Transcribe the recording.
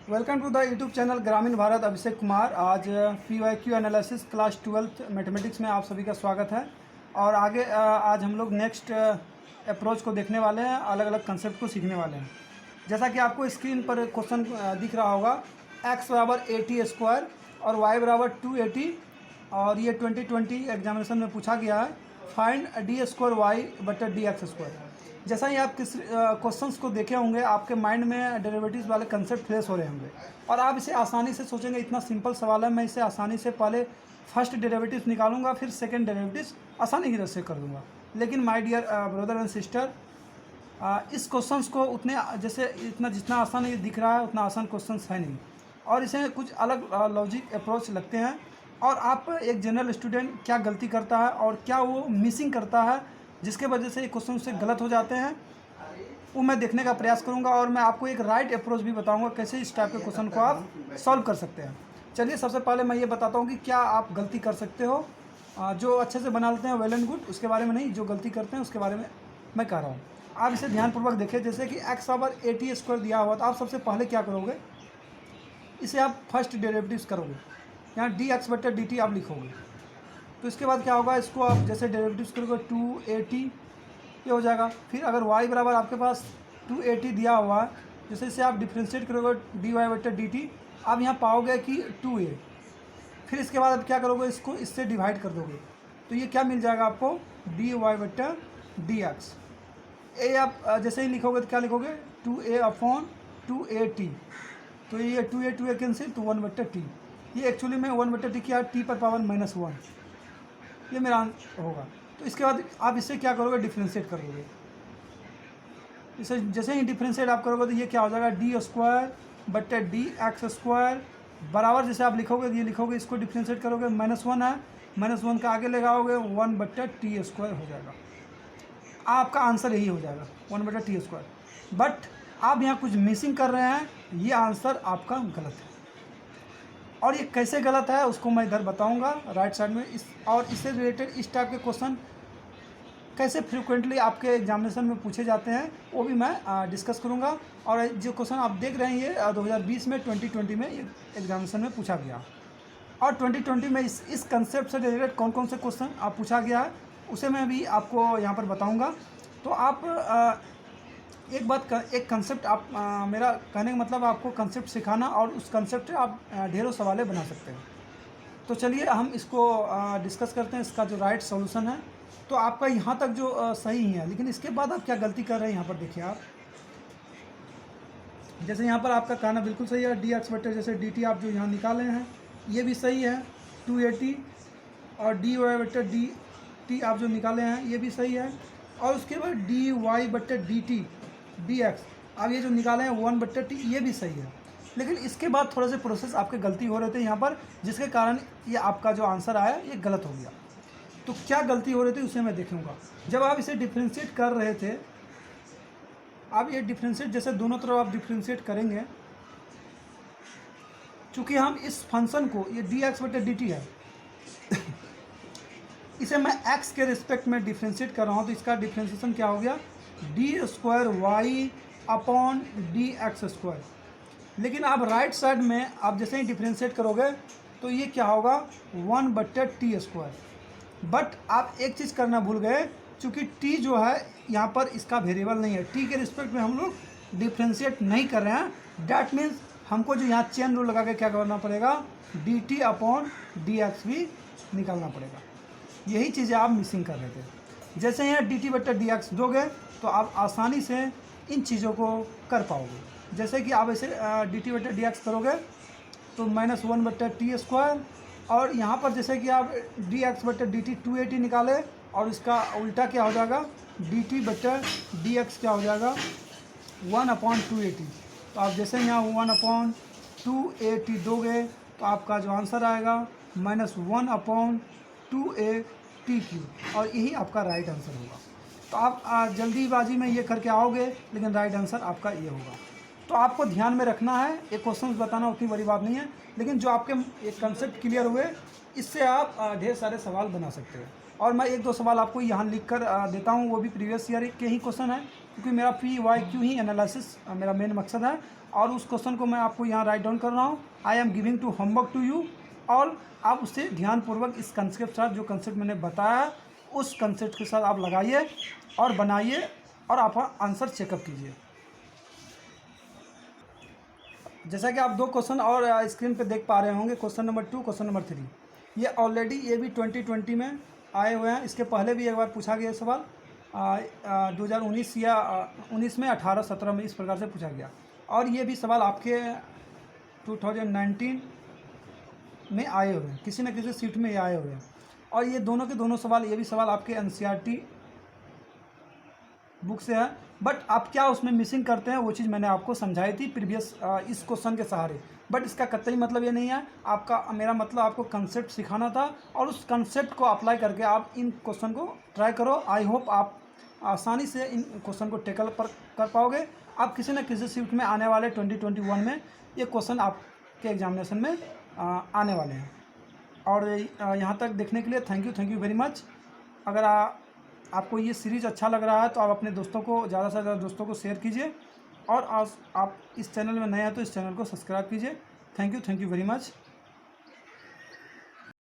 Welcome to the YouTube channel Gramin Bharat. Abhishek Kumar. आज PYQ analysis class 12th mathematics में आप सभी का स्वागत है। और आगे आज हम लोग नेक्स्ट अप्रोच को देखने वाले हैं, अलग अलग कंसेप्ट को सीखने वाले हैं। जैसा कि आपको स्क्रीन पर क्वेश्चन दिख रहा होगा, x बराबर 80² और y बराबर 280, और ये 2020 एग्जामिनेशन में पूछा गया है। Find d²y/dx²। जैसा ही आप किस क्वेश्चंस को देखे होंगे, आपके माइंड में डेरिवेटिव्स वाले कंसेप्ट फ्रेश हो रहे होंगे और आप इसे आसानी से सोचेंगे। इतना सिंपल सवाल है, मैं इसे आसानी से पहले फर्स्ट डेरिवेटिव्स निकालूंगा, फिर सेकंड डेरिवेटिव्स आसानी से कर दूंगा। लेकिन my dear brother and sister, इस क्वेश्चंस को जितना आसान ये दिख रहा है, उतना आसान क्वेश्चंस है नहीं, और इसे कुछ अलग लॉजिक अप्रोच लगते हैं। और आप एक जनरल स्टूडेंट क्या गलती करता है और क्या वो मिसिंग करता है, जिसके वजह से ये क्वेश्चन से गलत हो जाते हैं, वो मैं देखने का प्रयास करूंगा। और मैं आपको एक राइट अप्रोच भी बताऊंगा कैसे इस टाइप के क्वेश्चन को आप सॉल्व कर सकते हैं। चलिए, सबसे पहले मैं ये बताता हूँ कि क्या आप गलती कर सकते हो। जो अच्छे से बना लेते हैं वेल एंड गुड, उसके बारे में नहीं, जो गलती करते हैं उसके बारे में मैं कह रहा हूँ। आप इसे ध्यानपूर्वक देखें। जैसे कि x बराबर 80² दिया हुआ, तो आप सबसे पहले क्या करोगे, इसे आप फर्स्ट डेरिवेटिव्स करोगे, यहाँ dx/dt आप लिखोगे। तो इसके बाद क्या होगा, इसको आप जैसे डेरिवेटिव्स करोगे 280 ये हो जाएगा। फिर अगर y बराबर आपके पास 280 दिया हुआ है, जैसे इसे आप डिफ्रेंशिएट करोगे dy/dt, आप यहाँ पाओगे कि 2a। फिर इसके बाद आप क्या करोगे, इसको इससे डिवाइड कर दोगे, तो ये क्या मिल जाएगा आपको, dy/dx। ए आप जैसे ही लिखोगे तो क्या लिखोगे, 2a/2at। तो ये 2a कैंसिल, तो 1/t। ये एक्चुअली में 1/t क्या है, t पर पावर -1, ये मेरा आंसर होगा। तो इसके बाद आप इससे क्या करोगे, डिफ्रेंशिएट करोगे। इसे जैसे ही डिफ्रेंशिएट आप करोगे तो ये क्या हो जाएगा, d²/dx² बराबर, जैसे आप लिखोगे ये लिखोगे, इसको डिफ्रेंशिएट करोगे, -1 है, -1 का आगे लगाओगे 1/t² हो जाएगा। आपका आंसर यही हो जाएगा 1/t²। बट आप यहाँ कुछ मिसिंग कर रहे हैं, ये आंसर आपका गलत है। और ये कैसे गलत है उसको मैं इधर बताऊंगा राइट साइड में। इससे रिलेटेड इस टाइप के क्वेश्चन कैसे फ्रिक्वेंटली आपके एग्जामिनेशन में पूछे जाते हैं, वो भी मैं डिस्कस करूंगा। और जो क्वेश्चन आप देख रहे हैं, ये 2020 में 2020 में ये एग्जामिनेशन में पूछा गया। और 2020 में इस कंसेप्ट से रिलेटेड कौन कौन से क्वेश्चन आप पूछा गया है, उसे मैं भी आपको यहाँ पर बताऊँगा। तो आप एक कंसेप्ट आप मेरा कहने का मतलब आपको कंसेप्ट सिखाना, और उस कंसेप्ट से आप ढेरों सवालें बना सकते हैं। तो चलिए हम इसको डिस्कस करते हैं, इसका जो राइट सॉल्यूशन है। तो आपका यहाँ तक जो सही ही है, लेकिन इसके बाद आप क्या गलती कर रहे हैं, यहाँ पर देखिए आप। जैसे यहाँ पर आपका कहना बिल्कुल सही है, dx/dt आप जो यहाँ निकाले हैं ये भी सही है, 280, और dy/dt आप जो निकाले हैं ये भी सही है। और उसके बाद dy/dt dx आप ये जो निकाले हैं 1/t, ये भी सही है। लेकिन इसके बाद थोड़े से प्रोसेस आपके गलती हो रहे थे यहाँ पर, जिसके कारण ये आपका जो आंसर आया ये गलत हो गया। तो क्या गलती हो रही थी उसे मैं देखूंगा। जब आप इसे डिफ्रेंशिएट कर रहे थे, आप ये डिफ्रेंशिएट जैसे दोनों तरफ आप डिफ्रेंशिएट करेंगे, चूँकि हम इस फंक्शन को, ये dx/dt है इसे मैं x के रिस्पेक्ट में डिफ्रेंशिएट कर रहा हूँ, तो इसका डिफ्रेंशिएशन क्या हो गया, d²y/dx²। लेकिन आप राइट साइड में आप जैसे ही डिफ्रेंशिएट करोगे तो ये क्या होगा, 1/t²। बट आप एक चीज़ करना भूल गए, चूँकि t जो है यहाँ पर इसका वेरिएबल नहीं है, t के रिस्पेक्ट में हम लोग डिफ्रेंशिएट नहीं कर रहे हैं। डैट मीन्स हमको जो यहाँ चेन रूल लगा के क्या करना पड़ेगा, dt/dx भी निकालना पड़ेगा। यही चीज़ें आप मिसिंग कर रहे थे। जैसे यहाँ dt/dx दोगे तो आप आसानी से इन चीज़ों को कर पाओगे। जैसे कि आप ऐसे dt/dx करोगे तो -1/t², और यहाँ पर जैसे कि आप dx/dt 280 निकाले, और इसका उल्टा क्या हो जाएगा, dt/dx क्या हो जाएगा, 1/280। तो आप जैसे यहाँ 1/280 दोगे तो आपका जो आंसर आएगा -1/2a/t³, और यही आपका राइट आंसर होगा। तो आप जल्दीबाजी में ये करके आओगे, लेकिन राइट आंसर आपका ये होगा। तो आपको ध्यान में रखना है, एक क्वेश्चन बताना उतनी बड़ी बात नहीं है, लेकिन जो आपके एक कंसेप्ट क्लियर हुए, इससे आप ढेर सारे सवाल बना सकते हो। और मैं एक दो सवाल आपको यहाँ लिख कर देता हूँ, वो भी प्रीवियस ईयर के ही क्वेश्चन है। क्योंकि मेरा PYQ ही एनालिसिस मेरा मेन मकसद है। और उस क्वेश्चन को मैं आपको यहाँ राइट डाउन कर रहा हूँ। I am giving two homework to you, और आप उससे ध्यानपूर्वक इस कंसेप्ट के साथ, जो कंसेप्ट मैंने बताया उस कंसेप्ट के साथ आप लगाइए और बनाइए और आप आंसर चेकअप कीजिए। जैसा कि आप दो क्वेश्चन और स्क्रीन पे देख पा रहे होंगे, क्वेश्चन नंबर 2, क्वेश्चन नंबर 3, ये ऑलरेडी ये भी 2020 में आए हुए हैं। इसके पहले भी एक बार पूछा गया सवाल 2019 या 19 में, 18, 17 में इस प्रकार से पूछा गया। और ये भी सवाल आपके 2019 में आए हुए हैं, किसी न किसी सीट में ये आए हुए हैं। और ये दोनों के दोनों सवाल, ये भी सवाल आपके NCERT बुक से है। बट आप क्या उसमें मिसिंग करते हैं वो चीज़ मैंने आपको समझाई थी प्रीवियस इस क्वेश्चन के सहारे। बट इसका कतई मतलब ये नहीं है आपका, मेरा मतलब आपको कंसेप्ट सिखाना था, और उस कंसेप्ट को अप्लाई करके आप इन क्वेश्चन को ट्राई करो। आई होप आप आसानी से इन क्वेश्चन को टैकल कर पाओगे। आप किसी न किसी शिफ्ट में आने वाले 2021 में ये क्वेश्चन आपके एग्जामिनेशन में आने वाले हैं। और यहाँ तक देखने के लिए थैंक यू वेरी मच। अगर आपको ये सीरीज़ अच्छा लग रहा है तो आप अपने दोस्तों को, ज़्यादा से ज़्यादा दोस्तों को शेयर कीजिए। और आज आप इस चैनल में नए हैं तो इस चैनल को सब्सक्राइब कीजिए। Thank you very much.